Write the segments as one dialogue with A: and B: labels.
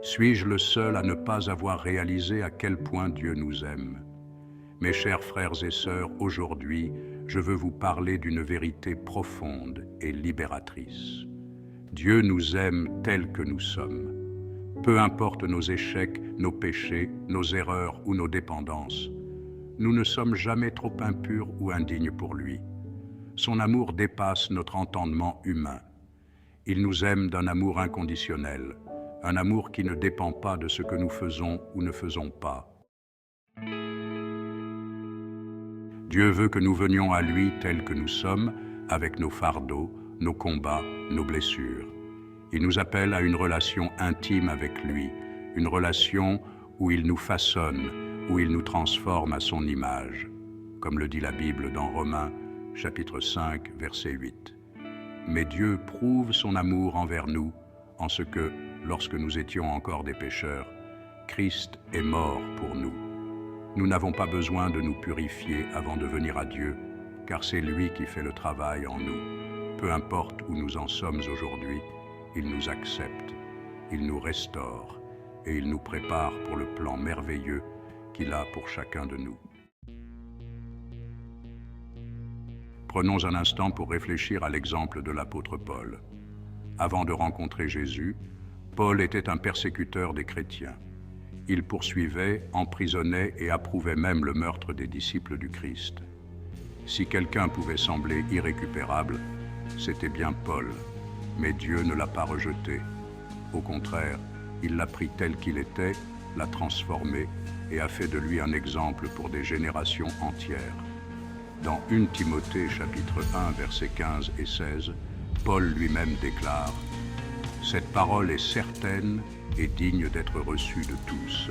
A: Suis-je le seul à ne pas avoir réalisé à quel point Dieu nous aime? Mes chers frères et sœurs, aujourd'hui, je veux vous parler d'une vérité profonde et libératrice. Dieu nous aime tels que nous sommes. Peu importe nos échecs, nos péchés, nos erreurs ou nos dépendances, nous ne sommes jamais trop impurs ou indignes pour lui. Son amour dépasse notre entendement humain. Il nous aime d'un amour inconditionnel, un amour qui ne dépend pas de ce que nous faisons ou ne faisons pas. Dieu veut que nous venions à lui tels que nous sommes, avec nos fardeaux, nos combats, nos blessures. Il nous appelle à une relation intime avec lui, une relation où il nous façonne, où il nous transforme à son image, comme le dit la Bible dans Romains, chapitre 5, verset 8. Mais Dieu prouve son amour envers nous en ce que, lorsque nous étions encore des pécheurs, Christ est mort pour nous. Nous n'avons pas besoin de nous purifier avant de venir à Dieu, car c'est lui qui fait le travail en nous. Peu importe où nous en sommes aujourd'hui, il nous accepte, il nous restaure et il nous prépare pour le plan merveilleux qu'il a pour chacun de nous. Prenons un instant pour réfléchir à l'exemple de l'apôtre Paul. Avant de rencontrer Jésus, Paul était un persécuteur des chrétiens. Il poursuivait, emprisonnait et approuvait même le meurtre des disciples du Christ. Si quelqu'un pouvait sembler irrécupérable, c'était bien Paul, mais Dieu ne l'a pas rejeté. Au contraire, il l'a pris tel qu'il était, l'a transformé et a fait de lui un exemple pour des générations entières. Dans 1 Timothée chapitre 1 versets 15 et 16, Paul lui-même déclare « Cette parole est certaine et digne d'être reçue de tous.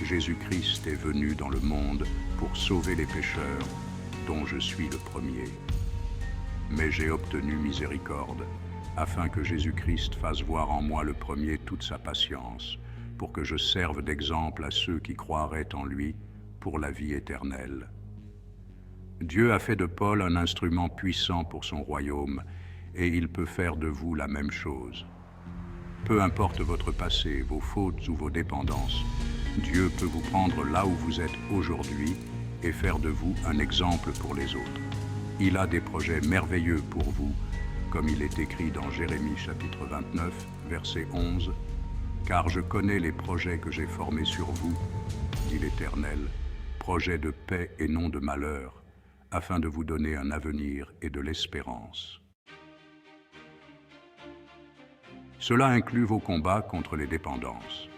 A: Jésus-Christ est venu dans le monde pour sauver les pécheurs, dont je suis le premier. Mais j'ai obtenu miséricorde, afin que Jésus-Christ fasse voir en moi le premier toute sa patience, pour que je serve d'exemple à ceux qui croiraient en lui pour la vie éternelle. » Dieu a fait de Paul un instrument puissant pour son royaume, et il peut faire de vous la même chose. Peu importe votre passé, vos fautes ou vos dépendances, Dieu peut vous prendre là où vous êtes aujourd'hui et faire de vous un exemple pour les autres. Il a des projets merveilleux pour vous, comme il est écrit dans Jérémie chapitre 29, verset 11, « Car je connais les projets que j'ai formés sur vous, dit l'Éternel, projets de paix et non de malheur, afin de vous donner un avenir et de l'espérance. » Cela inclut vos combats contre les dépendances,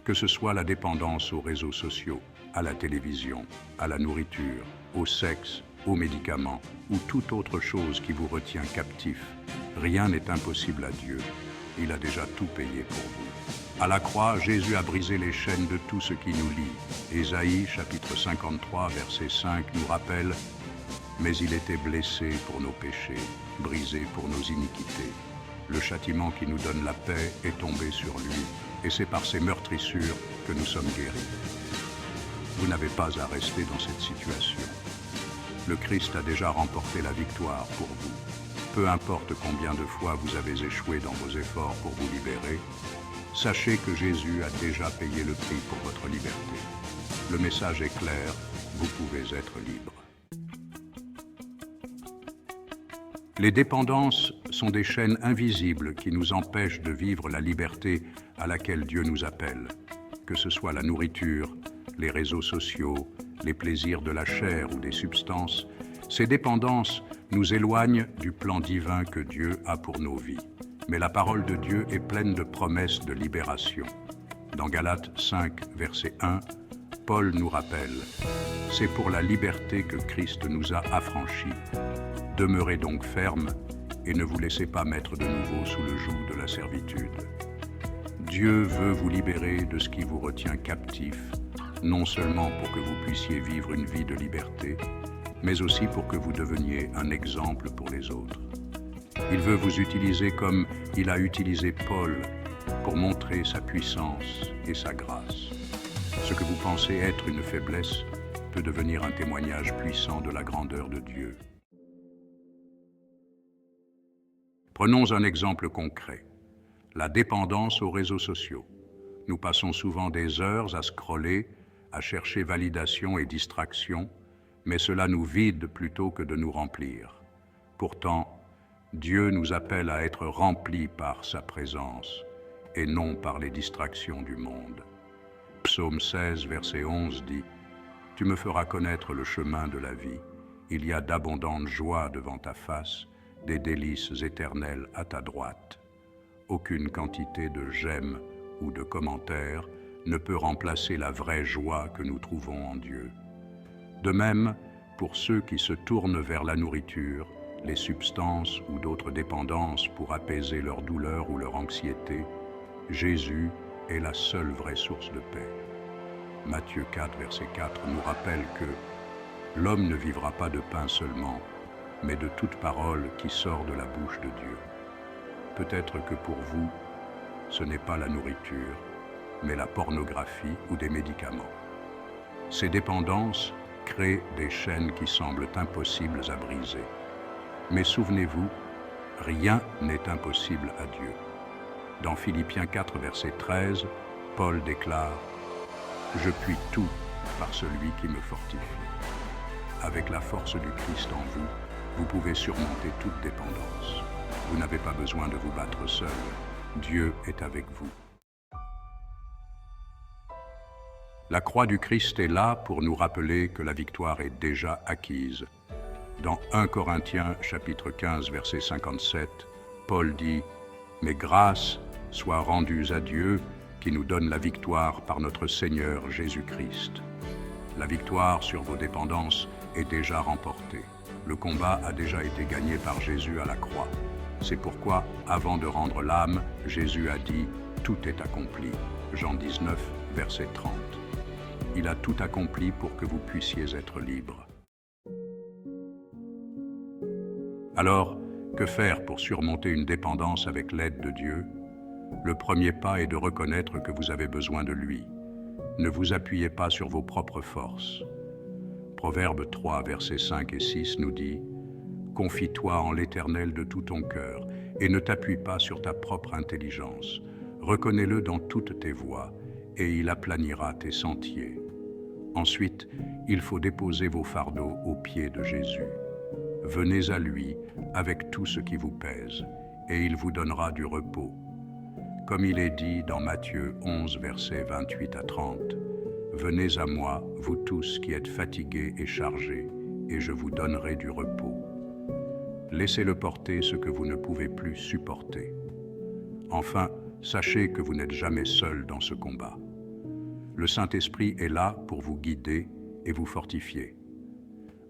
A: que ce soit la dépendance aux réseaux sociaux, à la télévision, à la nourriture, au sexe, aux médicaments ou toute autre chose qui vous retient captif. Rien n'est impossible à Dieu. Il a déjà tout payé pour vous. À la croix, Jésus a brisé les chaînes de tout ce qui nous lie. Ésaïe, chapitre 53, verset 5 nous rappelle « Mais il était blessé pour nos péchés, brisé pour nos iniquités. Le châtiment qui nous donne la paix est tombé sur lui, et c'est par ses meurtrissures que nous sommes guéris. » Vous n'avez pas à rester dans cette situation. Le Christ a déjà remporté la victoire pour vous. Peu importe combien de fois vous avez échoué dans vos efforts pour vous libérer, sachez que Jésus a déjà payé le prix pour votre liberté. Le message est clair, vous pouvez être libre. Les dépendances sont des chaînes invisibles qui nous empêchent de vivre la liberté à laquelle Dieu nous appelle, que ce soit la nourriture, les réseaux sociaux, les plaisirs de la chair ou des substances. Ces dépendances nous éloignent du plan divin que Dieu a pour nos vies. Mais la parole de Dieu est pleine de promesses de libération. Dans Galates 5, verset 1, Paul nous rappelle « C'est pour la liberté que Christ nous a affranchis. Demeurez donc fermes et ne vous laissez pas mettre de nouveau sous le joug de la servitude. » Dieu veut vous libérer de ce qui vous retient captif, non seulement pour que vous puissiez vivre une vie de liberté, mais aussi pour que vous deveniez un exemple pour les autres. Il veut vous utiliser comme il a utilisé Paul pour montrer sa puissance et sa grâce. Ce que vous pensez être une faiblesse peut devenir un témoignage puissant de la grandeur de Dieu. Prenons un exemple concret, la dépendance aux réseaux sociaux. Nous passons souvent des heures à scroller, à chercher validation et distraction, mais cela nous vide plutôt que de nous remplir. Pourtant, Dieu nous appelle à être remplis par sa présence et non par les distractions du monde. Psaume 16, verset 11 dit « Tu me feras connaître le chemin de la vie. Il y a d'abondantes joies devant ta face, des délices éternelles à ta droite. » Aucune quantité de j'aime ou de commentaires ne peut remplacer la vraie joie que nous trouvons en Dieu. De même, pour ceux qui se tournent vers la nourriture, les substances ou d'autres dépendances pour apaiser leur douleur ou leur anxiété, Jésus est la seule vraie source de paix. Matthieu 4, verset 4 nous rappelle que l'homme ne vivra pas de pain seulement, mais de toute parole qui sort de la bouche de Dieu. Peut-être que pour vous, ce n'est pas la nourriture, mais la pornographie ou des médicaments. Ces dépendances créent des chaînes qui semblent impossibles à briser. Mais souvenez-vous, rien n'est impossible à Dieu. Dans Philippiens 4, verset 13, Paul déclare « Je puis tout par celui qui me fortifie ». Avec la force du Christ en vous, vous pouvez surmonter toute dépendance. Vous n'avez pas besoin de vous battre seul. Dieu est avec vous. La croix du Christ est là pour nous rappeler que la victoire est déjà acquise. Dans 1 Corinthiens chapitre 15 verset 57, Paul dit « Mais grâce soient rendues à Dieu qui nous donne la victoire par notre Seigneur Jésus-Christ. » La victoire sur vos dépendances est déjà remportée. Le combat a déjà été gagné par Jésus à la croix. C'est pourquoi, avant de rendre l'âme, Jésus a dit « Tout est accompli » Jean 19, verset 30. Il a tout accompli pour que vous puissiez être libres. Alors, que faire pour surmonter une dépendance avec l'aide de Dieu? Le premier pas est de reconnaître que vous avez besoin de lui. Ne vous appuyez pas sur vos propres forces. Proverbe 3, versets 5 et 6 nous dit « Confie-toi en l'Éternel de tout ton cœur et ne t'appuie pas sur ta propre intelligence. Reconnais-le dans toutes tes voies et il aplanira tes sentiers. » Ensuite, il faut déposer vos fardeaux aux pieds de Jésus. Venez à lui avec tout ce qui vous pèse et il vous donnera du repos. Comme il est dit dans Matthieu 11, versets 28 à 30, « Venez à moi, vous tous qui êtes fatigués et chargés, et je vous donnerai du repos. Laissez-le porter ce que vous ne pouvez plus supporter. Enfin, sachez que vous n'êtes jamais seul dans ce combat. Le Saint-Esprit est là pour vous guider et vous fortifier.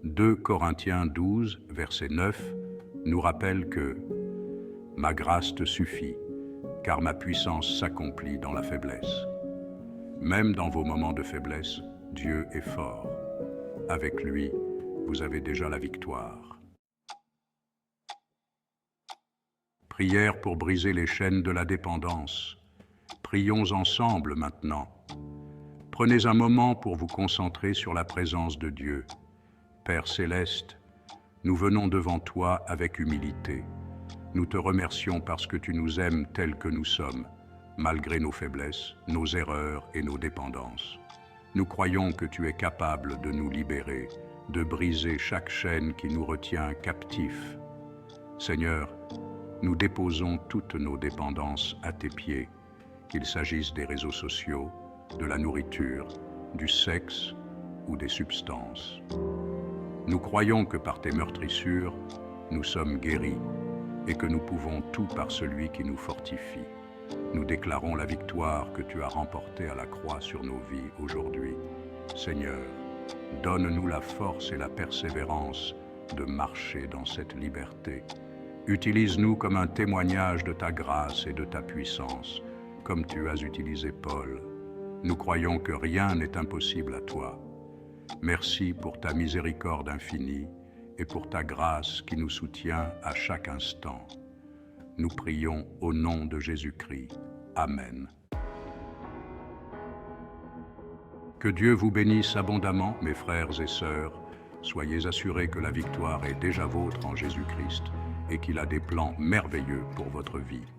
A: 2 Corinthiens 12, verset 9, nous rappelle que « Ma grâce te suffit, car ma puissance s'accomplit dans la faiblesse. » Même dans vos moments de faiblesse, Dieu est fort. Avec lui, vous avez déjà la victoire. Prière pour briser les chaînes de la dépendance. Prions ensemble maintenant. Prenez un moment pour vous concentrer sur la présence de Dieu. Père céleste, nous venons devant toi avec humilité. Nous te remercions parce que tu nous aimes tels que nous sommes, malgré nos faiblesses, nos erreurs et nos dépendances. Nous croyons que tu es capable de nous libérer, de briser chaque chaîne qui nous retient captifs. Seigneur, nous déposons toutes nos dépendances à tes pieds, qu'il s'agisse des réseaux sociaux, de la nourriture, du sexe ou des substances. Nous croyons que par tes meurtrissures, nous sommes guéris et que nous pouvons tout par celui qui nous fortifie. Nous déclarons la victoire que tu as remportée à la croix sur nos vies aujourd'hui. Seigneur, donne-nous la force et la persévérance de marcher dans cette liberté. Utilise-nous comme un témoignage de ta grâce et de ta puissance, comme tu as utilisé Paul. Nous croyons que rien n'est impossible à toi. Merci pour ta miséricorde infinie et pour ta grâce qui nous soutient à chaque instant. Nous prions au nom de Jésus-Christ. Amen. Que Dieu vous bénisse abondamment, mes frères et sœurs. Soyez assurés que la victoire est déjà vôtre en Jésus-Christ et qu'il a des plans merveilleux pour votre vie.